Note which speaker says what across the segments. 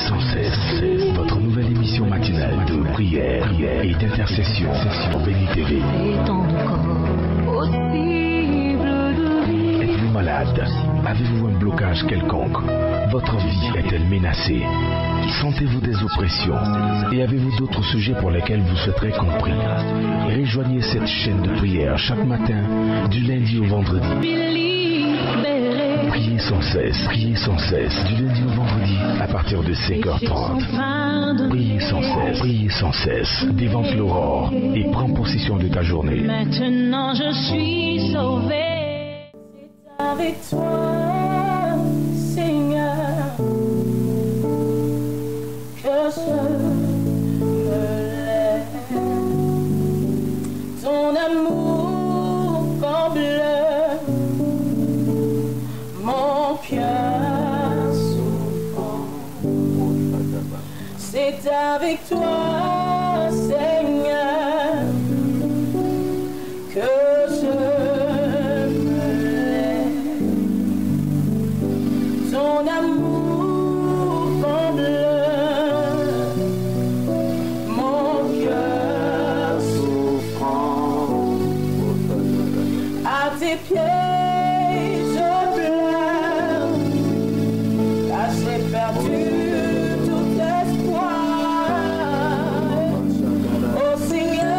Speaker 1: sans cesse, votre nouvelle émission matinale de prière et d'intercession sur Béni TV. Êtes-vous malade? Avez-vous un blocage quelconque? Votre vie est-elle menacée? Sentez-vous des oppressions? Et avez-vous d'autres sujets pour lesquels vous souhaiterez compris? Rejoignez cette chaîne de prière chaque matin, du lundi au vendredi. Priez sans cesse, du lundi au vendredi, à partir de 5h30. Priez sans cesse, dévante l'aurore et prends possession de ta journée.
Speaker 2: Maintenant je suis sauvé, c'est avec toi, Seigneur, que je me lève. Ton amour comble mon cœur souffrant. C'est avec toi, Seigneur, que je me lève. Ton amour comble mon cœur souffrant. À tes pieds perdu tout espoir. Oh Seigneur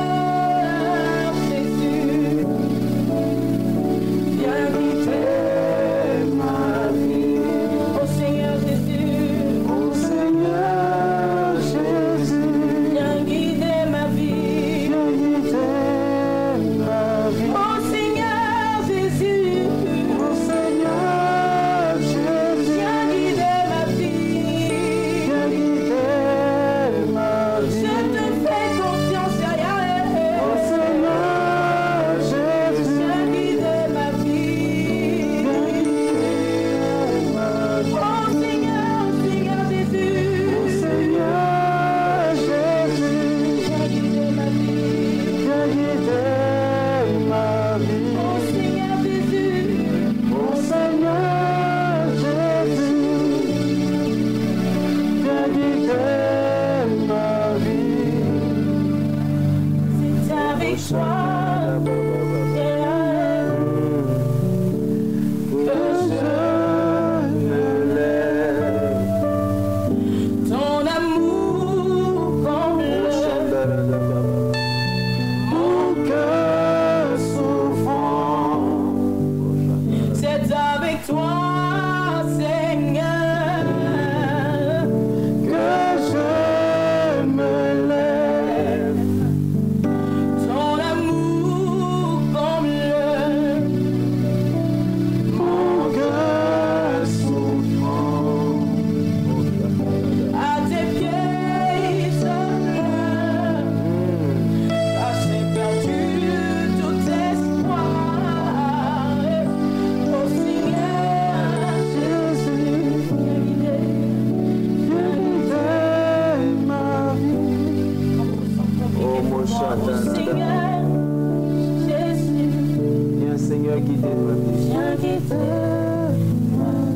Speaker 2: Jésus, viens guider ma vie. Oh Seigneur Jésus, oh Seigneur Jésus, viens guider ma vie. Viens guider ma vie. Oh Seigneur Jésus, oh Seigneur Jésus, viens guider ma vie.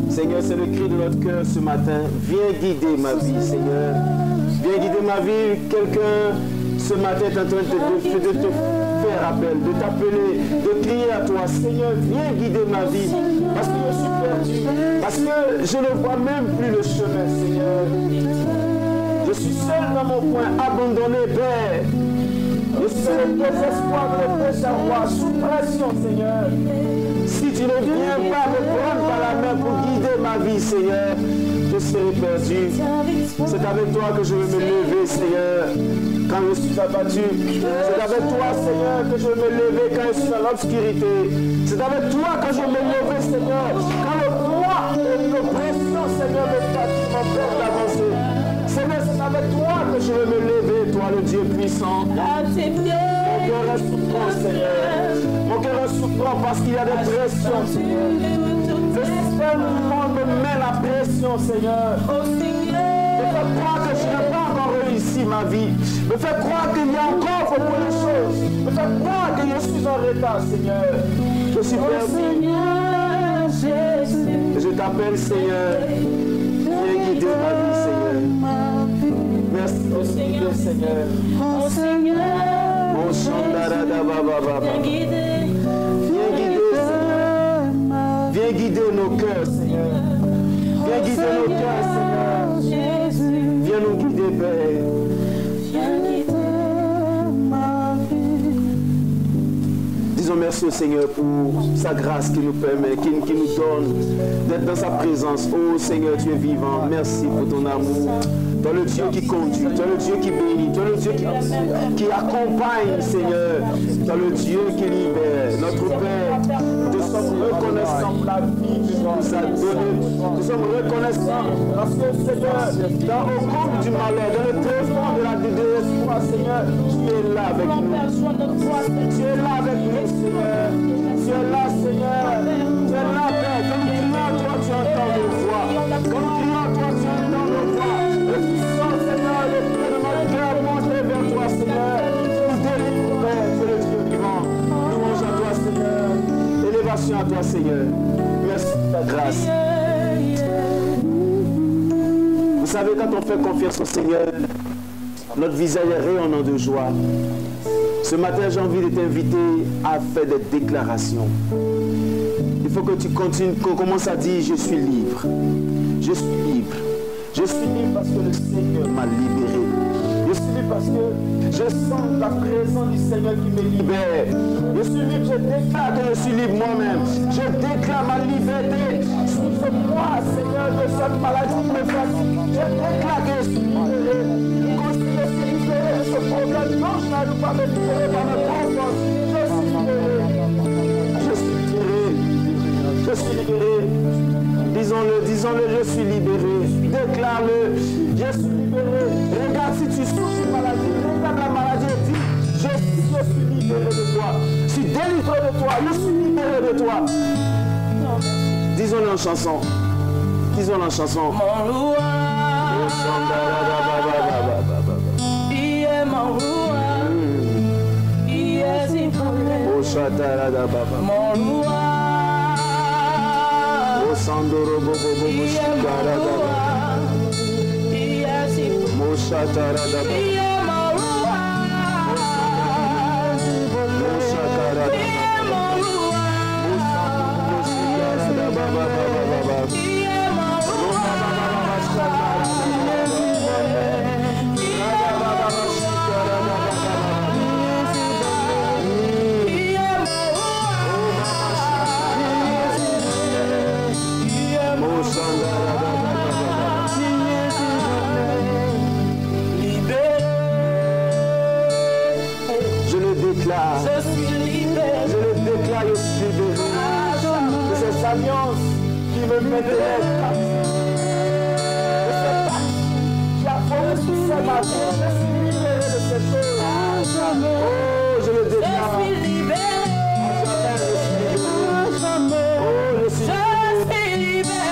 Speaker 3: Seigneur, c'est le cri de notre cœur ce matin. Viens guider ma vie, Seigneur. Viens guider ma vie. Quelqu'un ce matin est en train de te faire appel, de t'appeler, de crier à toi. Seigneur, viens guider ma vie. Parce que je suis perdu. Parce que je ne vois même plus le chemin, Seigneur. Je suis seul dans mon coin, abandonné, Père. Je suis le désespoir de savoir sous pression, Seigneur. Si tu ne viens pas me prendre par la main pour guider ma vie, Seigneur, je serai perdu. C'est avec toi que je veux me lever, Seigneur, quand je suis abattu. C'est avec toi, Seigneur, que je veux me lever quand je suis dans l'obscurité. C'est avec toi que je veux me lever, Seigneur, quand le poids et l'oppression, Seigneur, me fatigue, m'empêche d'avancer. Seigneur, c'est avec toi que je veux me lever, toi, le Dieu puissant. Mon cœur est souffrant, Seigneur. Mon cœur est souffrant parce qu'il y a des pressions, Seigneur. Le système du monde me met la pression, Seigneur. Me fait croire que je n'ai pas encore réussi ma vie. Me fait croire qu'il y a encore beaucoup de choses. Me fait croire que je suis en retard, Seigneur. Je suis perdu. Je t'appelle, Seigneur. Viens guider ma vie, Seigneur. Merci de nous guider, Seigneur.
Speaker 2: Oh Seigneur,
Speaker 3: Oh Shandarada Baba Baba.
Speaker 2: viens guider.
Speaker 3: Viens guider, Seigneur. Viens guider nos cœurs, Seigneur. Viens guider nos cœurs, Seigneur.
Speaker 2: Jésus,
Speaker 3: Viens nous guider, Père.
Speaker 2: viens guider ma vie.
Speaker 3: Disons merci au Seigneur pour sa grâce qui nous permet, qui nous donne d'être dans sa présence. Oh Seigneur, tu es vivant. Merci pour ton amour. Tu es le Dieu qui conduit, tu es le Dieu qui bénit, tu es le Dieu qui accompagne, Seigneur. Tu es le Dieu qui libère. Notre Père, nous sommes reconnaissants pour la vie que tu nous as donnée. Nous sommes reconnaissants parce que, Seigneur, dans au cours du malheur, dans le trésor de la désespoir, Seigneur, tu es là avec nous. Tu es là avec nous, Seigneur. Tu es là, Seigneur. Tu es là, Père. Comme criant, toi, tu entends nos voix. Comme criant, toi, tu entends nos voix. Le puissant, Seigneur, le Dieu de notre cœur, monté vers toi, Seigneur. Nous délivre, Père, tu es le Dieu vivant. Louange à toi, Seigneur. Élévation à toi, Seigneur. Merci de ta grâce. Vous savez, quand on fait confiance au Seigneur, notre visage est rayonnant de joie. Ce matin, j'ai envie de t'inviter à faire des déclarations. Il faut que tu continues, qu'on commence à dire, je suis libre. Je suis libre. Je suis libre parce que le Seigneur m'a libéré. Je suis libre parce que je sens la présence du Seigneur qui me libère. Je suis libre, je déclare que je suis libre moi-même. Je déclare ma liberté. Sur moi, Seigneur, de cette maladie qui me fatigue. Je déclare que je suis libéré. Ce problème, non, je n'arrive pas à me libérer par ma conscience. Je suis libéré. Je suis libéré. Disons-le, je suis libéré. Déclare-le, je suis libéré. Regarde si tu souffres d'une maladie, regarde la maladie et dis, je suis libéré de toi. Je suis délivré de toi, je suis libéré de toi. Disons-le en chanson. Disons-le en chanson.
Speaker 2: Mon roi, il est mon roi, il est si bon. Mon roi, il est mon roi, il est si bon. Il est mon roi, il est mon roi, il est mon
Speaker 3: Je suis libéré. Je le déclare, je suis libéré. De ces alliances qui me mettaient captif. De ces pactes qui affrontent ma vie. Je suis libéré de ces choses. Oh, je le déclare.
Speaker 2: Je suis libéré.
Speaker 3: Oh, je suis
Speaker 2: libéré.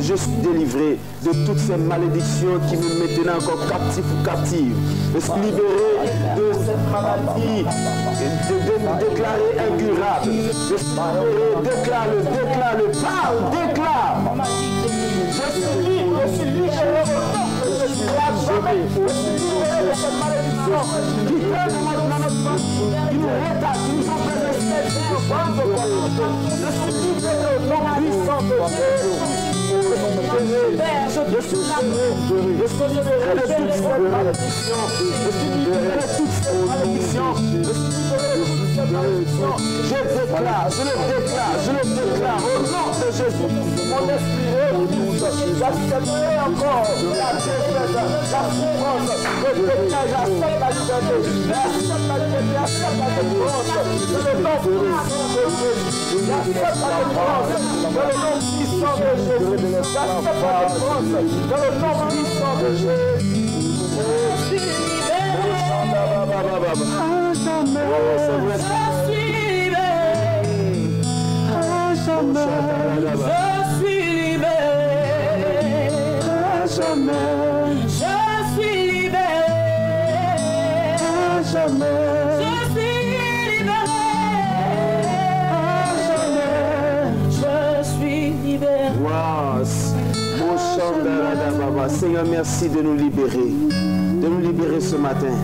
Speaker 3: Je suis délivré de toutes ces malédictions qui me mettaient encore captif ou captive. Je suis libéré de cette maladie déclarée incurable. Je suis libéré, déclare-le, parle, déclare. Je suis libre, je suis libéré je suis libéré de cette malédiction qui traîne dans notre vie, qui nous retarde, qui nous empêche de je suis libéré au nom puissant de Jésus. Je suis libéré de toute malédiction. Je suis libéré de toute malédiction. Je suis libéré de toute malédiction. Je le déclare au nom de Jésus. Mon esprit repousse. J'accepterai encore la défaite, la souffrance. Je déclare, j'accepte la liberté. J'accepte la liberté, j'accepte la délivrance. Je le nom puissant de Jésus. J'accepte la délivrance. Je le nom puissant de Jésus. J'accepte la délivrance. Dans le nom puissant de Jésus.
Speaker 2: Je suis libéré.
Speaker 3: Oh, c'est vrai.
Speaker 2: Je suis libéré. jamais.
Speaker 4: Je suis libéré. Je suis libéré.
Speaker 3: Wow. Seigneur, merci de nous libérer. De nous libérer ce matin.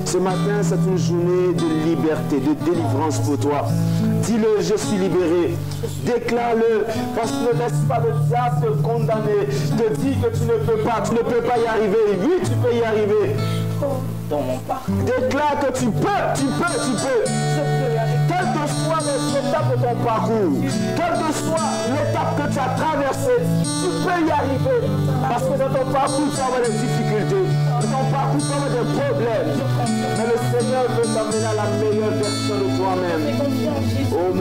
Speaker 3: Ce matin, c'est une journée de liberté, de délivrance pour toi. Dis-le, je suis libéré. Déclare-le, parce que ne laisse pas le diable te condamner, te dire que tu ne peux pas y arriver. Oui, tu peux y arriver.
Speaker 4: Dans mon parcours.
Speaker 3: Déclare que tu peux.
Speaker 4: Je peux y arriver.
Speaker 3: Quelle que soit l'étape de ton parcours, quelle que soit l'étape que tu as traversée, tu peux y arriver. Parce que dans ton parcours, tu vas avoir des difficultés. Dans ton parcours, tu vas avoir des problèmes. Mais le Seigneur veut t'amener à la meilleure version de toi-même. Oh,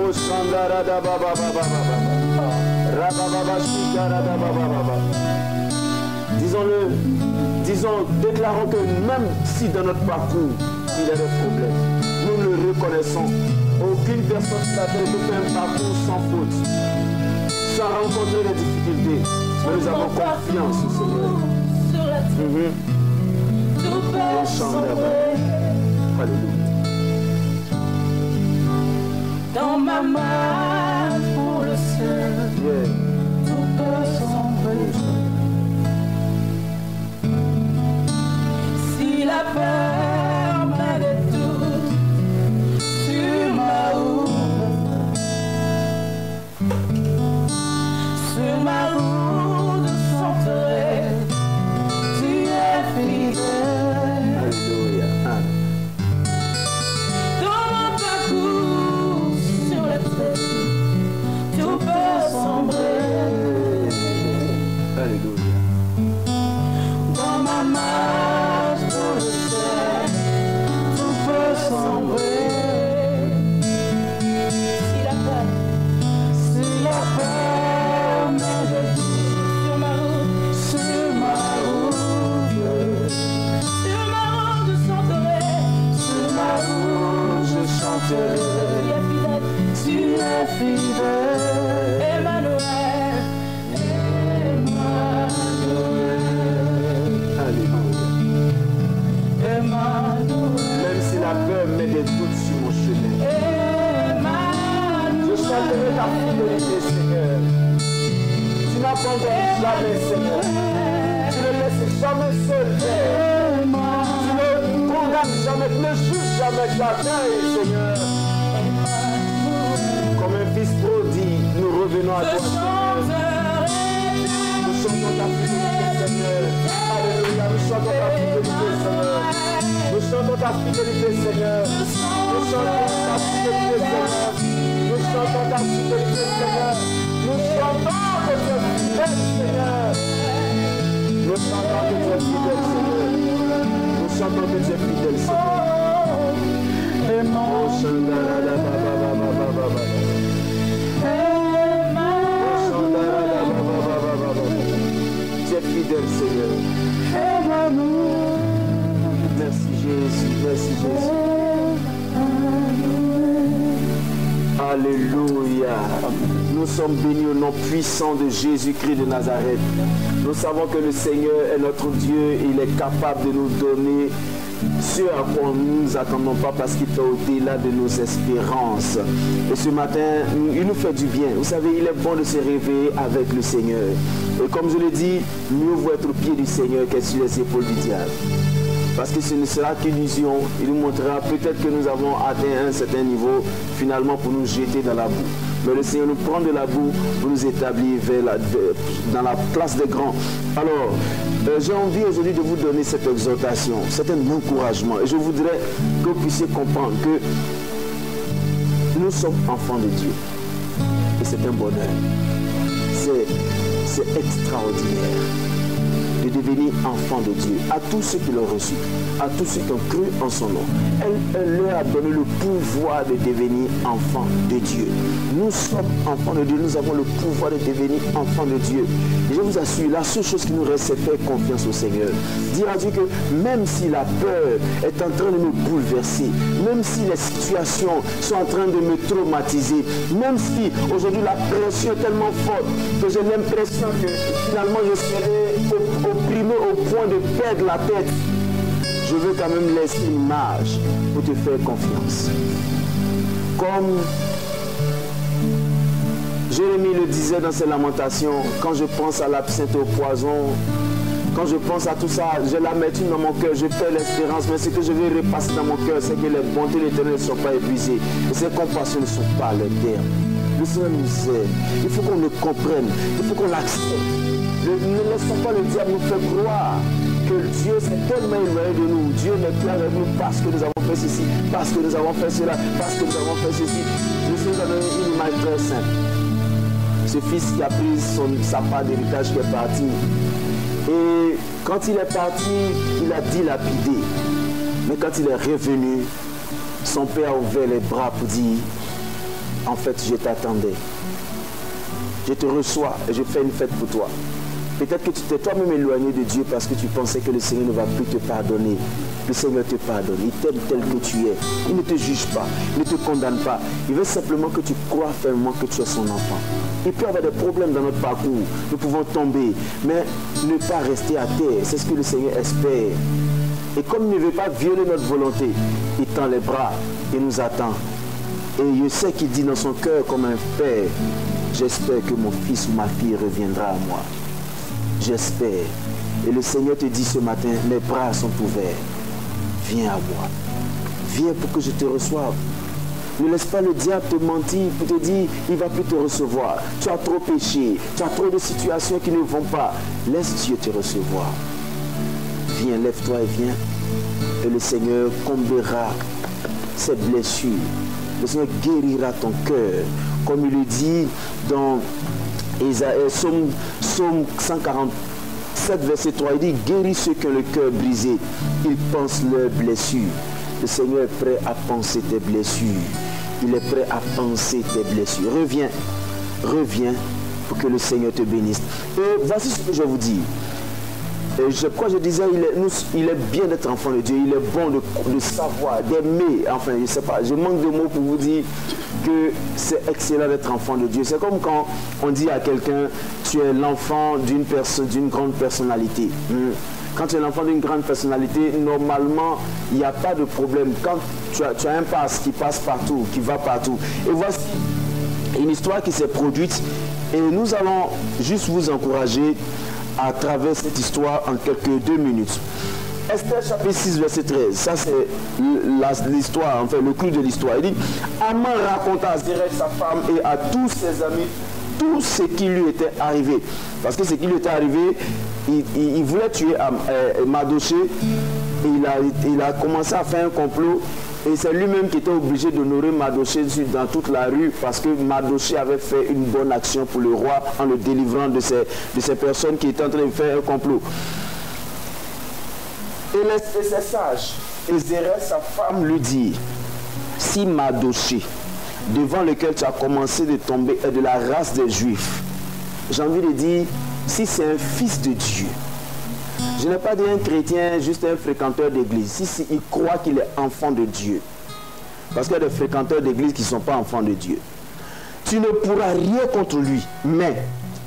Speaker 3: disons, déclarons que même si dans notre parcours, il y a des problèmes, nous le reconnaissons. Aucune personne sur la terre ne fait un parcours sans faute, sans rencontrer des difficultés. Mais nous avons confiance au Seigneur. Alléluia.
Speaker 4: Dans ma main pour le ciel, tout peut sombrer. Si la peur me détourne sur ma route, je chanterai, tu es fidèle.
Speaker 3: Alléluia.
Speaker 4: Dans mon parcours sur la terre, tout peut sombrer.
Speaker 3: Alléluia.
Speaker 4: Dans ma marche pour le ciel, tout peut sombrer. Si la peur me détruit sur ma route, je chanterai. Sur ma route, je chanterai. Tu es fidèle, Emmanuel,
Speaker 3: Alléluia. Même si la peur met des doutes sur mon chemin, je chanterai ta fidélité, Seigneur. Tu n'abandonnes jamais, Seigneur. Tu ne laisses jamais seul, Père. Tu ne condamnes jamais, tu ne juges jamais ta taille, Seigneur. Comme un fils prodigue, nous revenons à toi, Seigneur. Nous chantons ta fidélité, Seigneur. Alléluia, nous chantons ta fidélité, Seigneur. Nous chantons ta fidélité, Seigneur. Nous chantons ta fidélité, Seigneur. Nous chantons ta fidélité, Seigneur. Nous chantons que tu es fidèle, Seigneur. Nous chantons que tu es fidèle, Seigneur. Nous chantons que tu es fidèle, Seigneur. Tu es fidèle, Seigneur. Merci Jésus, merci Jésus. Alléluia. Nous sommes bénis au nom puissant de Jésus-Christ de Nazareth. Nous savons que le Seigneur est notre Dieu. Il est capable de nous donner ce à quoi nous ne nous attendons pas parce qu'il fait au-delà de nos espérances. Et ce matin, il nous fait du bien. Vous savez, il est bon de se réveiller avec le Seigneur. Et comme je l'ai dit, mieux vaut être au pied du Seigneur qu'être sur les épaules du diable. Parce que ce ne sera qu'illusion. Il nous montrera peut-être que nous avons atteint un certain niveau finalement pour nous jeter dans la boue. Mais le Seigneur nous prend de la boue pour nous établir dans la place des grands. Alors, j'ai envie aujourd'hui de vous donner cette exhortation, c'est un encouragement. Et je voudrais que vous puissiez comprendre que nous sommes enfants de Dieu. Et c'est un bonheur. C'est extraordinaire de devenir enfant de Dieu. À tous ceux qui l'ont reçu, à tous ceux qui ont cru en son nom, elle leur a donné le pouvoir de devenir enfant de Dieu. Nous sommes enfants de Dieu, nous avons le pouvoir de devenir enfants de Dieu. Et je vous assure, la seule chose qui nous reste, c'est faire confiance au Seigneur. Dire à Dieu que même si la peur est en train de me bouleverser, même si les situations sont en train de me traumatiser, même si aujourd'hui la pression est tellement forte que j'ai l'impression que finalement je serai opprimé au point de perdre la tête. je veux quand même laisser une image pour te faire confiance. Comme Jérémie le disait dans ses lamentations, quand je pense à l'absinthe au poison, quand je pense à tout ça, je l'amertume dans mon cœur, je perds l'espérance, mais ce que je vais repasser dans mon cœur, c'est que les bontés de l'Éternel ne sont pas épuisées et ses compassions ne sont pas à leur terme. Le Seigneur nous aide. Il faut qu'on le comprenne, il faut qu'on l'accepte. Ne laissons pas le diable nous faire croire que Dieu s'est tellement éloigné de nous. Dieu n'est plus avec nous parce que nous avons fait ceci, parce que nous avons fait cela, parce que nous avons fait ceci. Le Seigneur a donné une image très simple. Ce fils qui a pris sa part d'héritage qui est parti. Et quand il est parti, il a dilapidé. Mais quand il est revenu, son père a ouvert les bras pour dire, en fait, je t'attendais. Je te reçois et je fais une fête pour toi. Peut-être que tu t'es toi-même éloigné de Dieu parce que tu pensais que le Seigneur ne va plus te pardonner. Le Seigneur te pardonne. Il t'aime tel que tu es. Il ne te juge pas. Il ne te condamne pas. Il veut simplement que tu crois fermement que tu es son enfant. Il peut y avoir des problèmes dans notre parcours. Nous pouvons tomber. Mais ne pas rester à terre. C'est ce que le Seigneur espère. Et comme il ne veut pas violer notre volonté, il tend les bras et nous attend. Et je sais qu'il dit dans son cœur comme un père, j'espère que mon fils ou ma fille reviendra à moi. J'espère. Et le Seigneur te dit ce matin, mes bras sont ouverts. Viens à moi. Viens pour que je te reçoive. Ne laisse pas le diable te mentir pour te dire, il ne va plus te recevoir. Tu as trop péché. Tu as trop de situations qui ne vont pas. Laisse Dieu te recevoir. Viens, lève-toi et viens. Et le Seigneur comblera ses blessures. Le Seigneur guérira ton cœur. Comme il le dit dans Psaume 147, verset 3, il dit, guéris ceux qui ont le cœur brisé. Ils pensent leurs blessures. Le Seigneur est prêt à penser tes blessures. Il est prêt à penser tes blessures. Reviens, reviens pour que le Seigneur te bénisse. Et voici ce que je vous dis. Et quoi je disais, il est bien d'être enfant de Dieu, il est bon de savoir, d'aimer, enfin je ne sais pas, je manque de mots pour vous dire que c'est excellent d'être enfant de Dieu. C'est comme quand on dit à quelqu'un, tu es l'enfant d'une grande personnalité. Quand tu es l'enfant d'une grande personnalité, normalement, il n'y a pas de problème. Quand tu as un passe qui passe partout, qui va partout. Et voici une histoire qui s'est produite et nous allons juste vous encourager à travers cette histoire en quelques 2 minutes. Esther chapitre 6 verset 13, ça c'est l'histoire, enfin le clou de l'histoire. Il dit, Aman raconta à Zéresh sa femme et à tous ses amis tout ce qui lui était arrivé. Parce que ce qui lui était arrivé, il voulait tuer Mardochée et il a commencé à faire un complot. Et c'est lui-même qui était obligé d'honorer Mardochée dans toute la rue parce que Mardochée avait fait une bonne action pour le roi en le délivrant de ces personnes qui étaient en train de faire un complot. Et c'est sage. Et Zéresh, sa femme, lui dit, si Mardochée, devant lequel tu as commencé de tomber, est de la race des Juifs, j'ai envie de dire, si c'est un fils de Dieu, je n'ai pas dit un chrétien, juste un fréquenteur d'église. Si il croit qu'il est enfant de Dieu. Parce qu'il y a des fréquenteurs d'église qui ne sont pas enfants de Dieu. Tu ne pourras rien contre lui, mais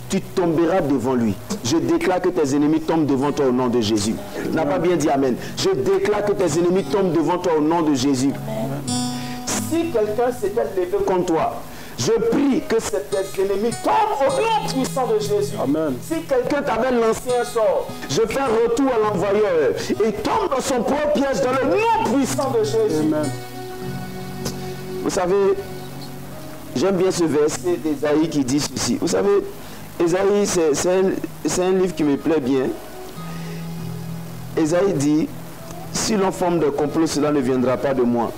Speaker 3: tu tomberas devant lui. Je déclare que tes ennemis tombent devant toi au nom de Jésus. Tu n'as pas bien dit Amen. Je déclare que tes ennemis tombent devant toi au nom de Jésus. Si quelqu'un s'était levé contre toi, je prie que tes ennemis tombent au nom puissant de Jésus. Amen. Si quelqu'un t'avait lancé un sort, je fais un retour à l'envoyeur et tombe dans son propre piège dans le nom puissant de Jésus. Amen. Vous savez, j'aime bien ce verset d'Ésaïe qui dit ceci. Vous savez, Ésaïe, c'est un livre qui me plaît bien. Ésaïe dit, si l'on forme de complot, cela ne viendra pas de moi.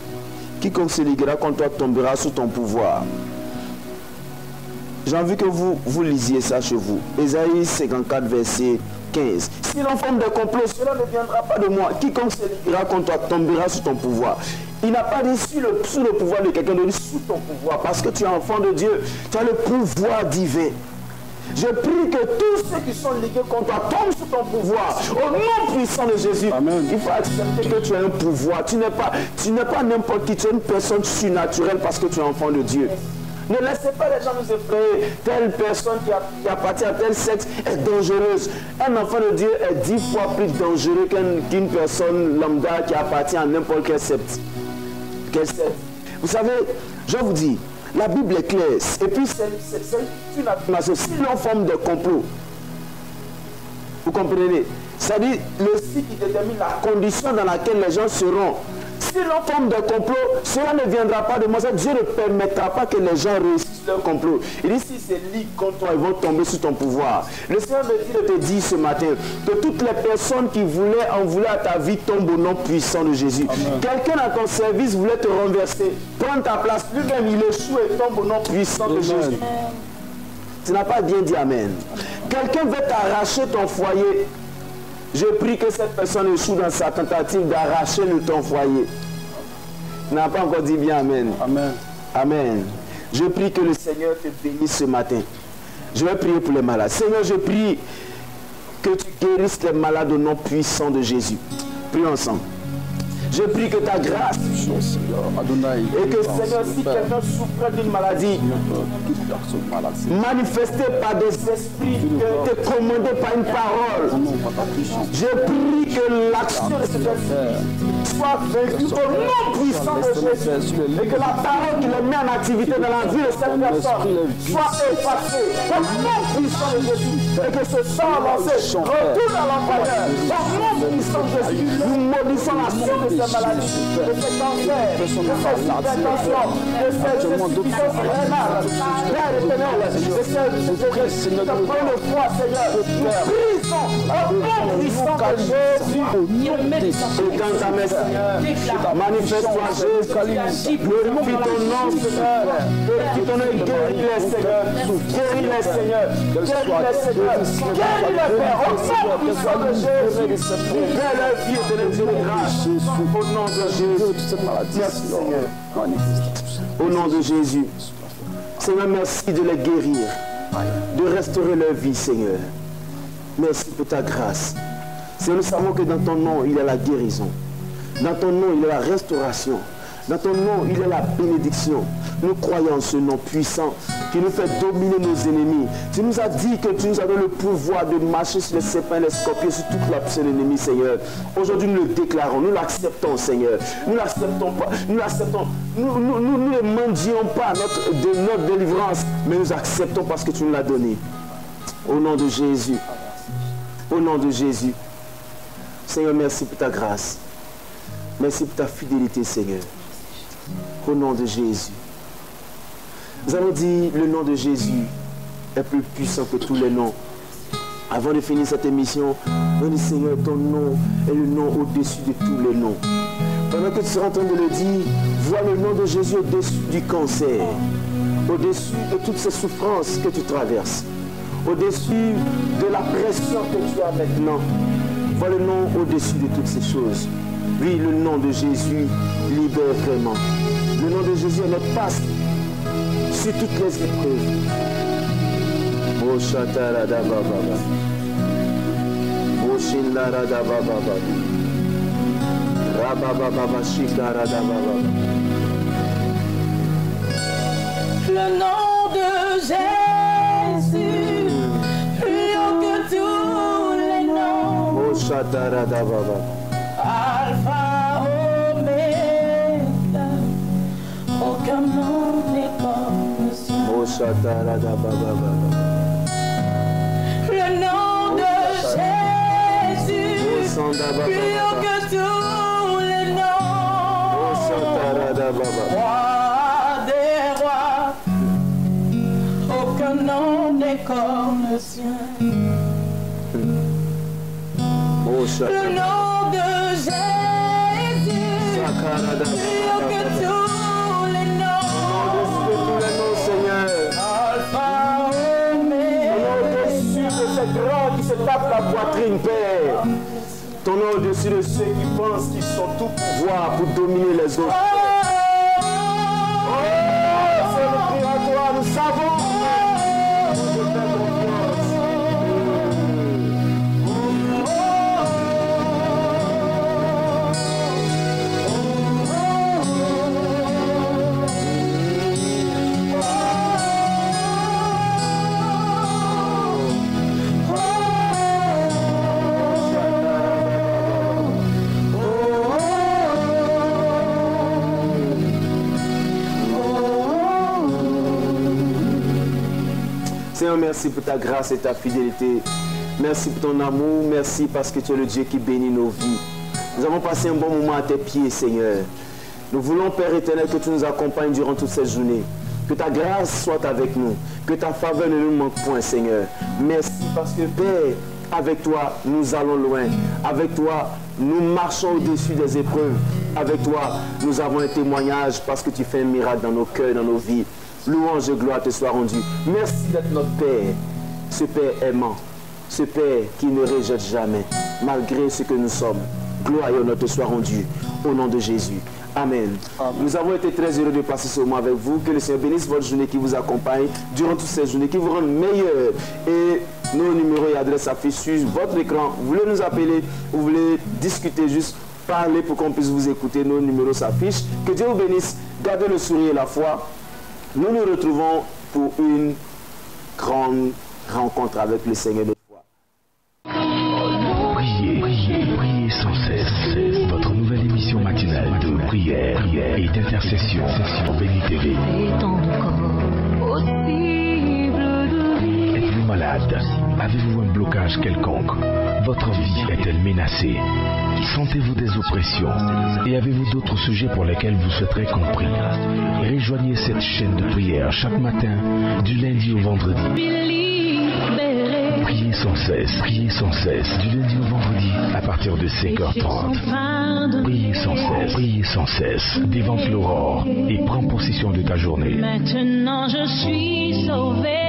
Speaker 3: Quiconque se liguera contre toi tombera sous ton pouvoir. J'ai envie que vous lisiez ça chez vous. Ésaïe 54, verset 15. Si l'on forme des complots, cela ne viendra pas de moi. Quiconque se liguera contre toi tombera sous ton pouvoir. Il n'a pas dit sous le pouvoir de quelqu'un, il dit sous ton pouvoir. Parce que tu es enfant de Dieu, tu as le pouvoir divin. Je prie que tous ceux qui sont ligués contre toi tombent sous ton pouvoir. Au nom puissant de Jésus. Amen. Il faut accepter que tu as un pouvoir. Tu n'es pas n'importe qui, tu es une personne surnaturelle parce que tu es enfant de Dieu. Ne laissez pas les gens nous effrayer. Telle personne qui appartient à tel sexe est dangereuse. Un enfant de Dieu est 10 fois plus dangereux qu'une personne lambda qui appartient à n'importe quel secte. Vous savez, je vous dis, la Bible est claire. Et puis c'est une affirmation. C'est une forme de complot. Vous comprenez? C'est-à-dire le site qui détermine la condition dans laquelle les gens seront. Si l'on forme de complot, cela ne viendra pas de moi. Dieu ne permettra pas que les gens réussissent leur complot. Il dit si c'est ligue contre toi, ils vont tomber sous ton pouvoir. Le Seigneur me dit de te dire ce matin que toutes les personnes qui en voulaient à ta vie tombent au nom puissant de Jésus. Quelqu'un à ton service voulait te renverser, prendre ta place, lui-même il échoue et tombe au nom puissant de Jésus. Tu n'as pas bien dit Amen. Quelqu'un veut t'arracher ton foyer. Je prie que cette personne échoue dans sa tentative d'arracher ton foyer. Tu n'as pas encore dit bien Amen.
Speaker 2: Amen.
Speaker 3: Amen. Je prie que le Seigneur te bénisse ce matin. Je vais prier pour les malades. Seigneur, je prie que tu guérisses les malades au nom puissant de Jésus. Prions ensemble. Je prie que ta grâce et que Seigneur, si quelqu'un souffre d'une maladie manifestée par des esprits qui ont été commandés par une parole, je prie que l'action de cet esprit soit vaincue au nom puissant de Jésus et que la parole qui le met en activité dans la vie de cette personne soit effacée au nom puissant de Jésus et que ce sang lancé retourne à l'employeur au nom puissant de Jésus. Nous maudissons l'action de cette maladie, de ces cancers, de ces hypertensions, de ces insuffisances rénales, Père éternel, de ces de foi, Seigneur, nous brisons au nom puissant de Jésus. Et quand ta mère, Seigneur, manifeste-toi, Jésus, glorifie ton nom, Seigneur, glorifie ton nom, guéris les Seigneur, guéris les Seigneur, guéris les Seigneur, guéris les Pères, au nom puissant de Jésus, libère leur vie et de leur grâce, au nom de Jésus. Merci Seigneur. Au nom de Jésus. Seigneur, merci de les guérir, de restaurer leur vie, Seigneur. Merci pour ta grâce. Seigneur, nous savons que dans ton nom, il y a la guérison. Dans ton nom, il y a la restauration. Dans ton nom, il y a la bénédiction. Nous croyons en ce nom puissant qui nous fait dominer nos ennemis. Tu nous as dit que tu nous as donné le pouvoir de marcher sur les serpents et les scorpions, sur toute l'option de l'ennemi, Seigneur. Aujourd'hui, nous le déclarons, nous l'acceptons, Seigneur. Nous l'acceptons pas, nous l'acceptons. Nous ne mendions pas notre délivrance, mais nous acceptons parce que tu nous l'as donné. Au nom de Jésus. Au nom de Jésus. Seigneur, merci pour ta grâce. Merci pour ta fidélité, Seigneur. Au nom de Jésus. Nous allons dire le nom de Jésus est plus puissant que tous les noms. Avant de finir cette émission, on dit Seigneur, ton nom est le nom au-dessus de tous les noms. Pendant que tu seras en train de le dire, vois le nom de Jésus au-dessus du cancer, au-dessus de toutes ces souffrances que tu traverses, au-dessus de la pression que tu as maintenant. Vois le nom au-dessus de toutes ces choses. Oui, le nom de Jésus libère vraiment. Le nom de Jésus est notre passe sur toutes les épreuves. Oh, Shatarada Baba. Oh, Shindarada Baba. Rababa Baba Shikarada Baba.
Speaker 4: Le nom de Jésus, plus haut que tous les noms.
Speaker 3: Oh, Shatarada Baba.
Speaker 4: Alpha, Omega, aucun nom n'est comme le sien.
Speaker 3: Oh, Shatarada Baba.
Speaker 4: Le nom de Jésus, plus haut que tous les noms.
Speaker 3: Oh, Shatarada Baba.
Speaker 4: Roi des rois, aucun nom n'est comme le sien.
Speaker 3: Oh,
Speaker 4: Le
Speaker 3: Shatarada.
Speaker 4: nom de Jésus,
Speaker 3: Sakarada
Speaker 4: plus haut que tous les noms.
Speaker 3: Seigneur.
Speaker 4: Alpha, Omega.
Speaker 3: Au-dessus de ces grands qui se tapent la poitrine, Père. Ton nom au-dessus de ceux qui pensent qu'ils sont tout pouvoir pour dominer les autres. Oh, c'est le cri à toi, nous savons. Je te fais confiance. Seigneur, merci pour ta grâce et ta fidélité. Merci pour ton amour. Merci parce que tu es le Dieu qui bénit nos vies. Nous avons passé un bon moment à tes pieds, Seigneur. Nous voulons, Père éternel, que tu nous accompagnes durant toute cette journée. Que ta grâce soit avec nous. Que ta faveur ne nous manque point, Seigneur. Merci parce que, Père, avec toi, nous allons loin. Avec toi, nous marchons au-dessus des épreuves. Avec toi, nous avons un témoignage parce que tu fais un miracle dans nos cœurs, dans nos vies. Louange et gloire te soient rendues. Merci d'être notre Père. Ce Père aimant. Ce Père qui ne rejette jamais, malgré ce que nous sommes. Gloire et honneur te soient rendus. Au nom de Jésus. Amen. Amen. Nous avons été très heureux de passer ce moment avec vous. Que le Seigneur bénisse votre journée qui vous accompagne durant toutes ces journées, qui vous rende meilleur. Et nos numéros et adresses affichent sur votre écran. Vous voulez nous appeler, vous voulez discuter, juste parler pour qu'on puisse vous écouter. Nos numéros s'affichent. Que Dieu vous bénisse. Gardez le sourire et la foi. Nous nous retrouvons pour une grande rencontre avec le Seigneur de foi.
Speaker 1: Priez sans cesse. Votre nouvelle émission matinale de prière et d'intercession sur Béni TV. Êtes-vous malade? Avez-vous un blocage quelconque? Votre vie est-elle menacée? Sentez-vous des oppressions? Et avez-vous d'autres sujets pour lesquels vous souhaiterez compris? Rejoignez cette chaîne de prière chaque matin, du lundi au vendredi. Priez sans cesse, du lundi au vendredi, à partir de 5h30. Priez sans cesse, dévante l'aurore et prends possession de ta journée.
Speaker 4: Maintenant je suis sauvé.